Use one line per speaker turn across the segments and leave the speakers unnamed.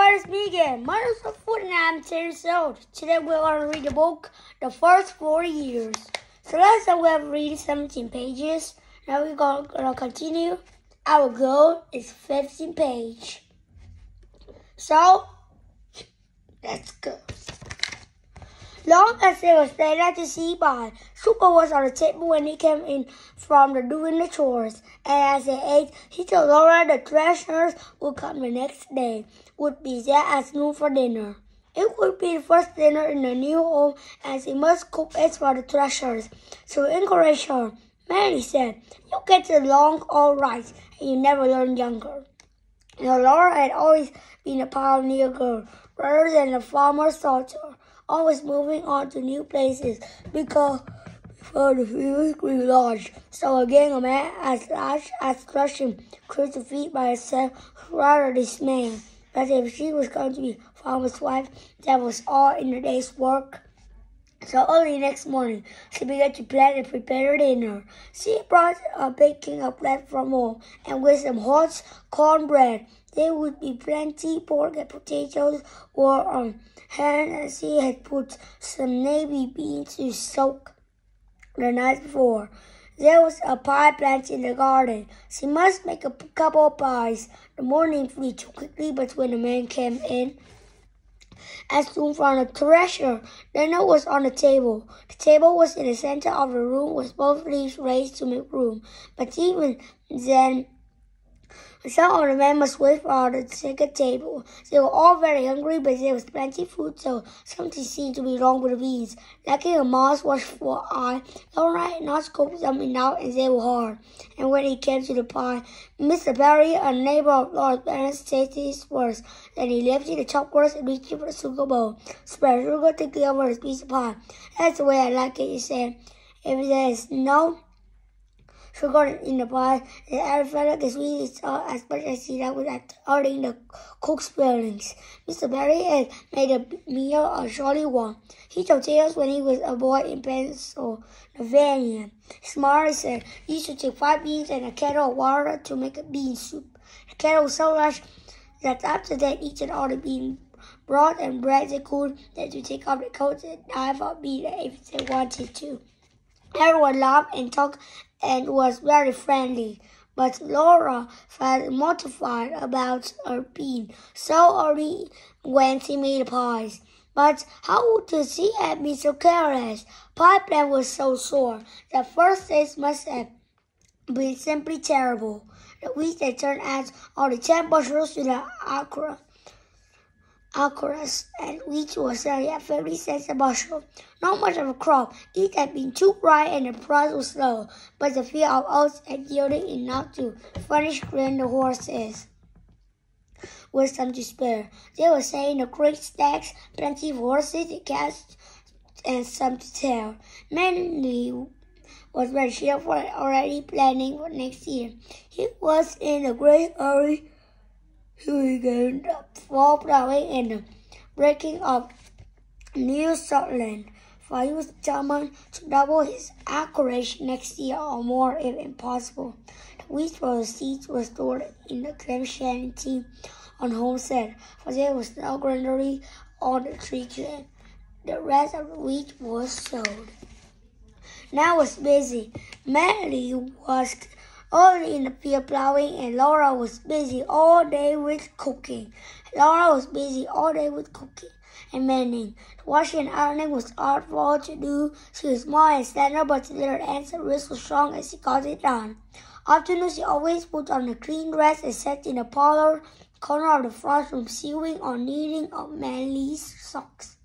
everybody, it's me again. My name is Foot and I'm 10 years old. Today we're going to read the book, The First 4 Years. So last time we have read 17 pages. Now we're going to continue. Our goal is 15 pages. So, let's go. Long as they were staying at the sea by, Super was on the table when he came in from doing the chores. And as they ate, he told Laura the treasures would come the next day, would be there at noon for dinner. It would be the first dinner in the new home, as he must cook eggs for the treasures. So he encouraged her. Man, he said, you get along all right, and you never learn younger. Now, Laura had always been a pioneer girl, rather than a farmer's daughter, always moving on to new places because before the fields grew large. So again, a man as large as Gresham could to feed by herself rather dismayed. But if she was going to be farmer's wife, that was all in the day's work. So early next morning, she began to plan and prepare dinner. She brought a baking a plate from home, and with some hot cornbread. There would be plenty pork and potatoes were on hand, and she had put some navy beans to soak the night before. There was a pie plant in the garden. She must make a couple of pies. The morning flew too quickly, but when the man came in, and soon found a treasure. Dinner was on the table. The table was in the center of the room with both leaves raised to make room. But even then, some of the men must wait for the second table. They were all very hungry, but there was plenty of food, so something seemed to be wrong with the beans. Lacking a mouthwash eye, Laura had not scooped them enough, and they were hard. And when he came to the pie, Mr. Barry, a neighbor of Lord Barron's, tasted his worst. Then he lifted the chopped crust and reached for the sugar bowl. Spread sugar thickly over his piece of pie. That's the way I like it, he said. If there is no sugar in the pie, the air felt like the sweet as much as he was utterly the cook's feelings. Mr. Barry had made a meal a jolly one. He told tales when he was a boy in Pennsylvania. His mother said, you should take 5 beans and a kettle of water to make a bean soup. The kettle was so large that after that each and all the bean broth and bread they could, then to take off the coats and dive out bean if they wanted to. Everyone laughed and talked and was very friendly, but Laura felt mortified about her being so early when she made the pies. But how could she have been so careless? Pie plan was so sore. The first taste must have been simply terrible. The wheat that turned out only 10 bushels to the acres, and wheat was selling at 50 cents a bushel. Not much of a crop. It had been too dry and the price was low, but the field of oats had yielded enough to furnish grain the horses with some to spare. They were saying the great stacks, plenty of horses, the cats, and some to tell. Manly was very cheerful and already planning for next year. He was in a great hurry to begin the fall plowing and the breaking of New Scotland, for he was determined to double his acreage next year or more if possible. The wheat for the seeds was stored in the Clem shanty on Homestead, for there was no granary on the tree clan. The rest of the wheat was sold. Now was busy. Mary was early in the field plowing, and Laura was busy all day with cooking. And mending. Washing and ironing was hard for her to do. She was small and slender, but the little ends and wrists were strong as she got it done. Afternoon, she always put on a clean dress and sat in the parlor corner of the front room sewing or knitting up Manly's socks.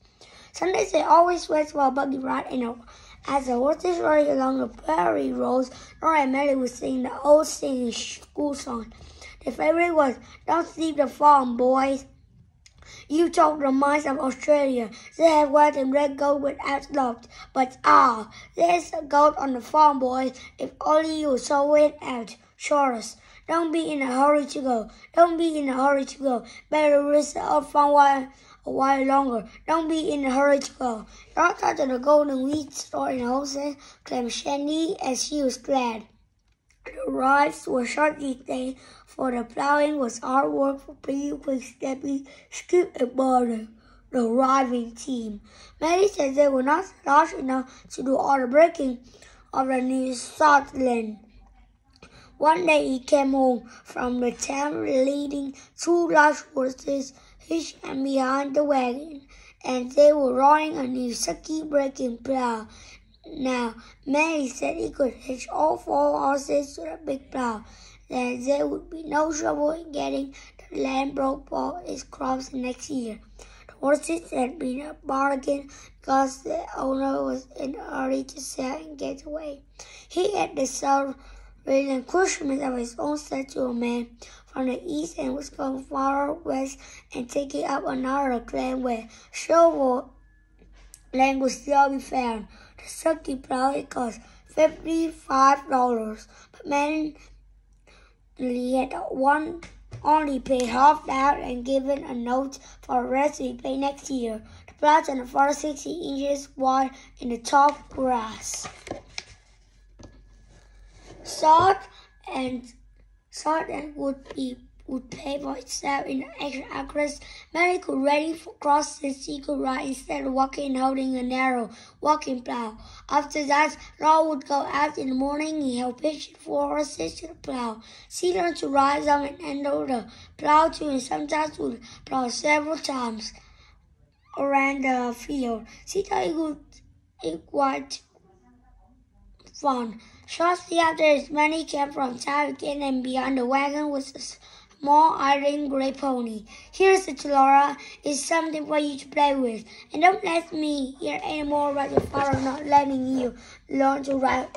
Sundays, they always went for a buggy ride, and as the horses rode along the prairie roads, Laura and Mary would sing the old singing school song. Their favorite was, Don't Sleep the Farm, Boys. You talk the minds of Australia. They have white and red gold without love. But there's a gold on the farm, boys. If only you saw it out. Chorus. Don't be in a hurry to go. Better risk the farm a while longer. Don't be in a hurry to go. Don't touch the golden wheat store in Jose Clem Shandy, as she was glad. The rides were shortly delayed, for the plowing was hard work for pretty quick stepping Skip and Barney, the driving team. Mary said they were not large enough to do all the breaking of the New Southland. One day he came home from the town leading 2 large horses hitched and behind the wagon, and they were drawing a new sucky breaking plow. Now, Mary said he could hitch all 4 horses to the big plow, that there would be no trouble in getting the land broke for his crops next year. The horses had been a bargain because the owner was in a hurry to sell and get away. He had the relinquishment of his own set to a man from the east and was going far west and taking up another claim where shovel land would still be found. The sucky plow cost $55, but man had only paid half that and given a note for the rest to be paid next year. The plows on the floor 60 inches wide in the top grass. Salt and would pay for itself in extra acres. Mary could ready for crossing she could ride instead of walking and holding a narrow walking plow. After that, Laura would go out in the morning and help hitch 4 horses to the plow. She learned to ride them and handle the plow too, and sometimes would plow several times around the field. She thought it was quite fun. Shortly after his money came from town again, and behind the wagon was a small iron gray pony. "Here," said Laura, "is something for you to play with. And don't let me hear any more about your father not letting you learn to ride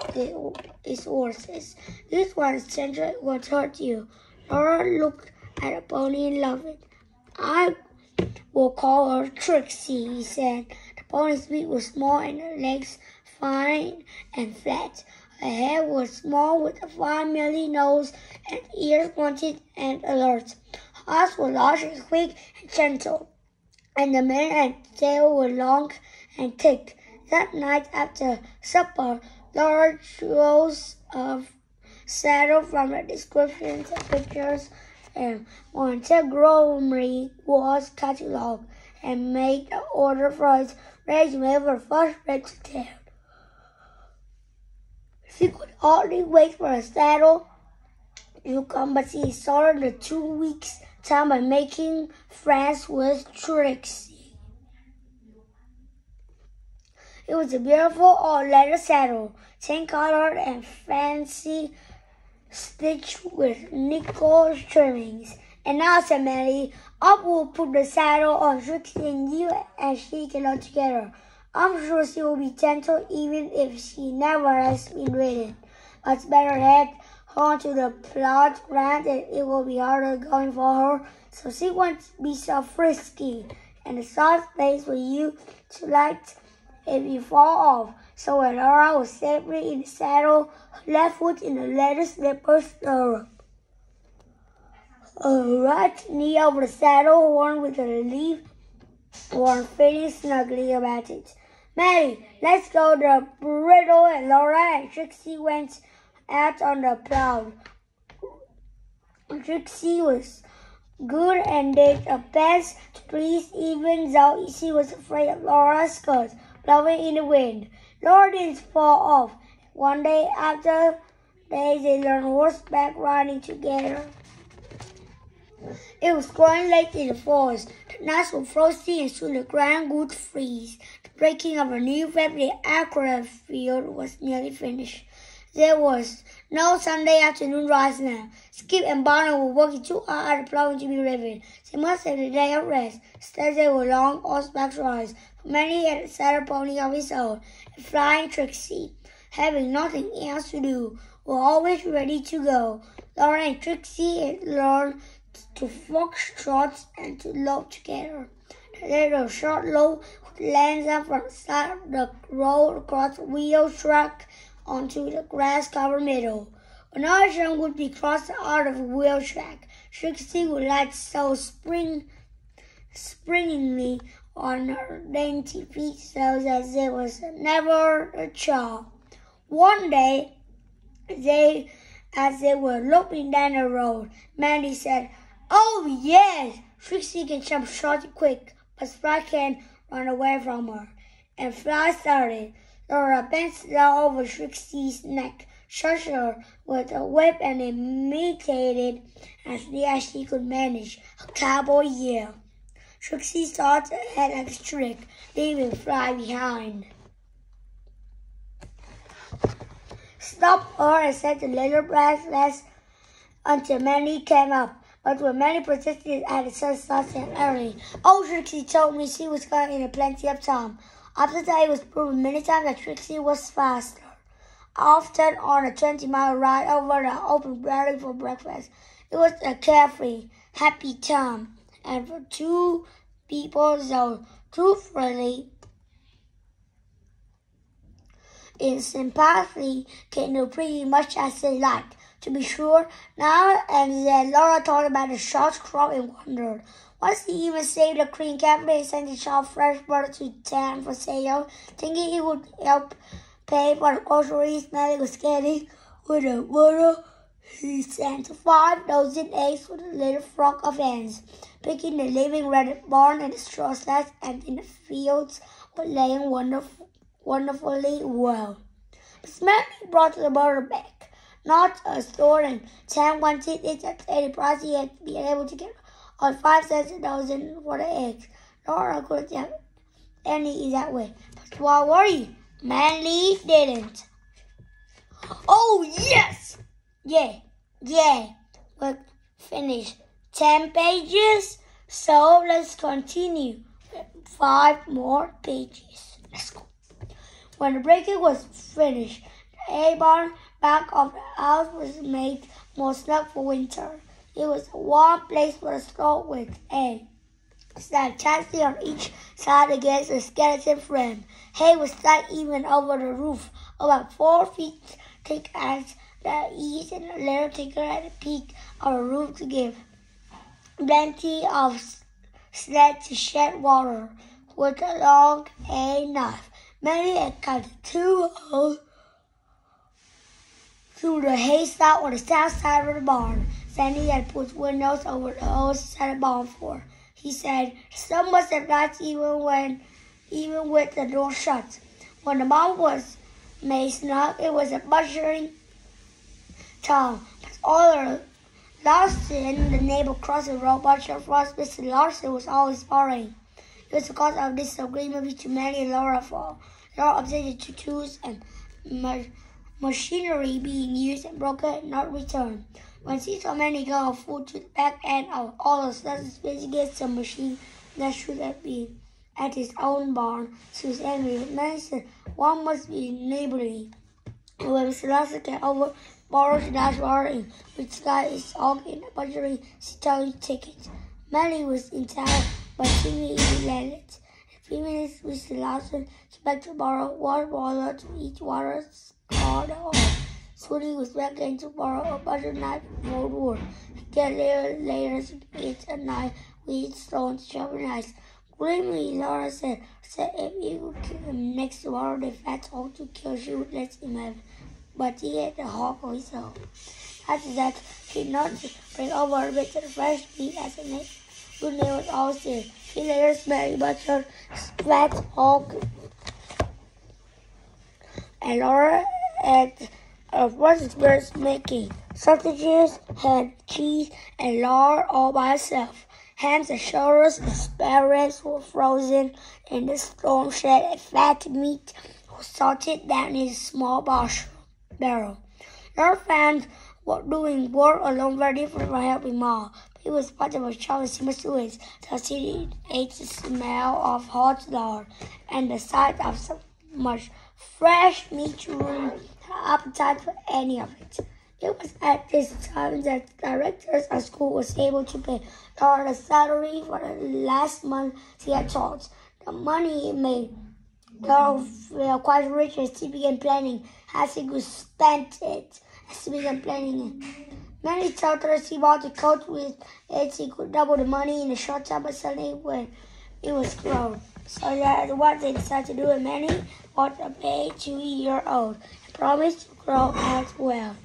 his horses. This one's gentle won't hurt you." Laura looked at the pony and loved it. "I will call her Trixie," he said. The pony's feet were small and her legs fine and flat. Her head was small with a fine mealy nose and ears pointed and alert. Her eyes were large and quick and gentle, and the mane and tail were long and thick. That night after supper, Laura chose a saddle from the descriptions and pictures and Montgomery Ward's catalog and made an order for his regiment for the first breakfast town. She could hardly wait for a saddle to come, but she started the 2 weeks' time by making friends with Trixie. It was a beautiful all-leather saddle, tan-colored and fancy, stitched with nickel trimmings. "And now," said Mary, "I will put the saddle on Trixie, and you and she can learn together. I'm sure she will be gentle even if she never has been ridden. But it's better head her onto the plowed ground, and it will be harder going for her, so she won't be so frisky, and the soft place for you to light if you fall off." So when Laura was safely in the saddle, her left foot in the leather slippers stirrup, her right knee over the saddle horn with a leaf horn fitting snugly about it. "Mary, let's go." The bridle, and Laura and Trixie went out on the plow. Trixie was good and did her best to please, even though she was afraid of Laura's skirts blowing in the wind. Laura didn't fall off. One day after they learned horseback riding together. It was growing late in the forest. The nights were frosty and soon the ground would freeze. The breaking of a new very accurate field was nearly finished. There was no Sunday afternoon rise now. Skip and Barney were working too hard at the plowing to be driven. They must have a day of rest. Instead, they were long horseback rides. Many had a saddle pony of his own, and Flying Trixie, having nothing else to do, were always ready to go. Laura and Trixie had learned to foxtrot and to lope together. They had a short lope would land them from the side of the road across the wheel track onto the grass-covered meadow. Another jump would be crossed out of the wheel track. Trixie would light so springingly on her dainty feet so that there was never a chill. One day, they As they were loping down the road, Mandy said, "Oh yes, Trixie can jump short and quick, but Fly can't run away from her." And Fly started. Laura bent down over Trixie's neck, shushed her with a whip, and imitated as near as she could manage a cowboy yell. Trixie started ahead like a streak, leaving Fly behind. "Stop her," and said the little breathless until Mandy came up. But when Mandy protested at the sun started early, "Oh, Trixie told me she was going in plenty of time." After that, it was proven many times that Trixie was faster. Often on a 20-mile ride over the open prairie for breakfast. It was a carefree, happy time. And for two people, though truthfully, in sympathy can do pretty much as they liked. To be sure, now and then Laura thought about the short crop and wondered, was he even saved the cream cafe and sent a sharp fresh butter to town for sale, thinking it would help pay for the groceries Nellie was getting with the butter? He sent 5 dozen eggs with a little flock of hens, picking the living red barn and the straw sleds, and in the fields were laying wonderfully well. But Smelly brought the butter back, not a store, and Sam wanted it at any price he had been able to get on 5 cents a dozen for the eggs. Laura couldn't have any that way. But why worry? Manly didn't. "Oh, yes! Yeah. We'll finish 10 pages, so let's continue with 5 more pages. Let's go." When the breaking was finished, the hay barn back of the house was made more snug for winter. It was a warm place for a stove with a stacked chassis on each side against a skeleton frame. Hay was stacked even over the roof, about 4 feet thick at the eaves and a little thicker at the peak of the roof to give plenty of sled to shed water. With a long knife, Mary had cut 2 holes through the haystack on the south side of the barn. Sandy had put windows over the holes he set a barn for. He said, "The sun must have nights even with the door shut." When the barn was made snug, it was a buzzing town. But all Larson, the neighbor across the road, Butcher Frost, Mr. Larson was always worrying. It was because of this disagreement between Mary and Laura for Laura objected to tools and machinery being used and broken and not returned. When she saw Manny go on foot to the back end of all the stuff against some machine that should have been at his own barn, she was angry. But Manny said, "One must be neighborly." And when Mr. Larson came over, borrowed the dashboard in which guy is all in the butchery, she told him to take it. Manny was in town, but she immediately let it. In 3 minutes, Mr. Larson came back to borrow one boiler to each water card off. Sweeney was back in to borrow a butter knife from old wood. Again, later to get a knife with stones, sharpened knives. Grimly, Laura said if he would kill him next tomorrow, the fat hog to kill, she would let him have. But he had the hog of his own. After that, she did not bring over a bit of fresh meat as a neck. Good neighbor was always there. She later smelly butchered fat hog, and Laura had was birds making sausages, ham, cheese, and lard all by herself. Hams and shoulders and spare ribs were frozen in the storm shed, and fat meat was salted down in a small barrel. Laura found doing work alone very different from helping Ma. But it was part of a child she must do it, so she ate the smell of hot lard and the sight of so much fresh meat to ruin her appetite for any of it. It was at this time that the directors of school was able to pay Laura the salary for the last month she had taught. The money made Laura feel quite rich as she began planning how she could spend it. As she began planning it, Mary told her she bought a coat with it she could double the money in a short time, but suddenly when it was grown. So that's what they decided to do, and Mary bought a baby 2-year-old and promised to grow as well.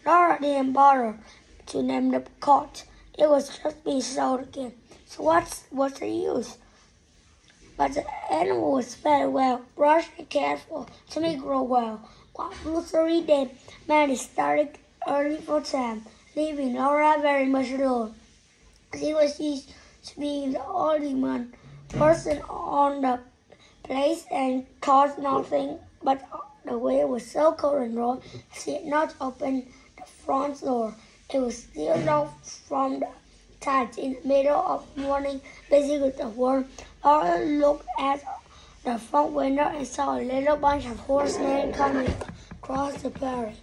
Laura didn't bother to name the cart. It was just being sold again. So what's the use? But the animal was fed well, brushed and cared for to make it grow well. While Luthery then Maddie started early for time, leaving Laura very much alone. She was used to being the only one person on the place and caused nothing, but the weather was so cold and raw, she had not opened the front door. It was still locked from the tides in the middle of morning, busy with the work. Laura looked at the front window and saw a little bunch of horsemen coming across the prairie.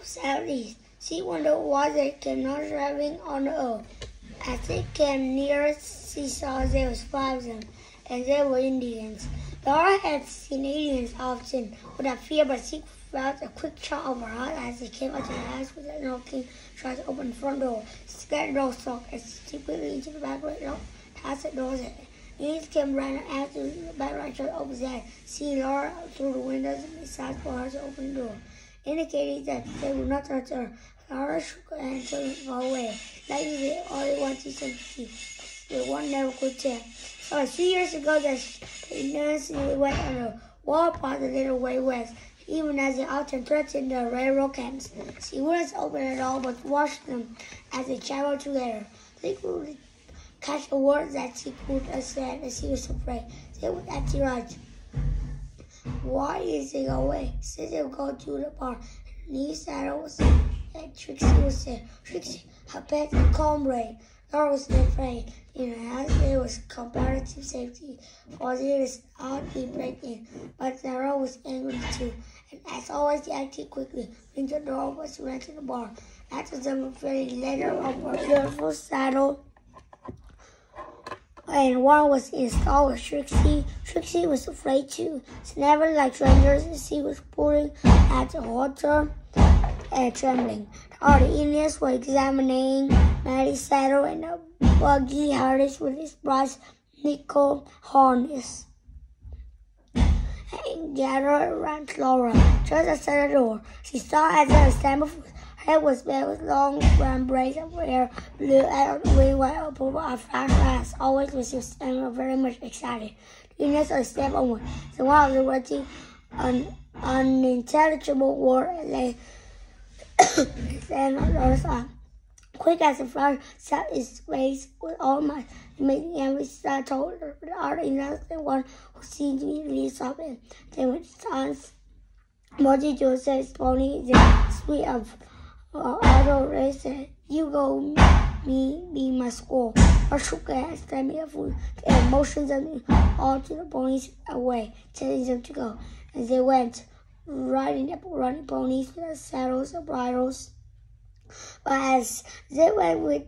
Southeast, she wondered why they came not driving on the earth. As they came nearer, she saw there was 5 of them, and they were Indians. Laura had seen Indians often without fear, but she felt a quick shock of her heart as they came out to the house without knocking, tried to open the front door. She got the door stuck as she quickly into the back right now. House the doors. Indians came running after the back right to open that. See Laura through the windows and decided for her to open the door, indicating that they would not touch her. Laura shook her hand and far away. Likely they only wanted sympathy. The one never could tell. So a few years ago, the Indians went on a war path a little way west, even as they often threatened the railroad camps. She wouldn't open it all, but watched them as they traveled together. They could catch a word that she could have said, and she was afraid. They would act right. Why is he away? Since they would go to the bar, Lee Saddle was there, and Trixie was there. Trixie, her pet and comrade. Laura was afraid. In her house, there was comparative safety, for there is hardly break-in. But Laura was angry too, and as always, she acted quickly. When the door was ran to the bar, after them very later up a beautiful saddle, and one was installed with Trixie. Trixie was afraid too. She never liked strangers, and she was pulling at the halter and trembling. All the Indians were examining Maddie's saddle and the buggy harness with its brass nickel harness, and gathered around Laura just outside the door. She saw as her stand before. Her head was bare with long brown braids of hair, blew out the wind while above her flash eyes. Always when she was standing very much excited. The Indians are step onward. So one of the writing an unintelligible word lay stand on Laura's arm. Quick as a flash, shot his face with all might, making every side told her. The other Indians, the one who seemed to be really sobbing. Then with sons, Moji Joseph's pony, the sweet of Otto Ray said, "You go, me be my squaw." Or shook her head, standing up with and motioned them all to the ponies away, telling them to go. And they went, riding the running ponies with their saddles and bridles. But as they went with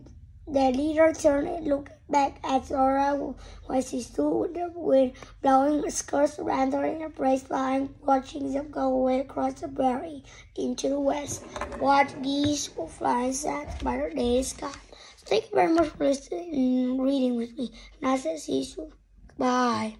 their leader turned and looked back at Laura when she stood with the wind blowing her skirts around her in a brace line, watching them go away across the prairie into the west. Wild geese were flying south by the day sky. So thank you very much for listening and reading with me. And I said see you soon. Bye.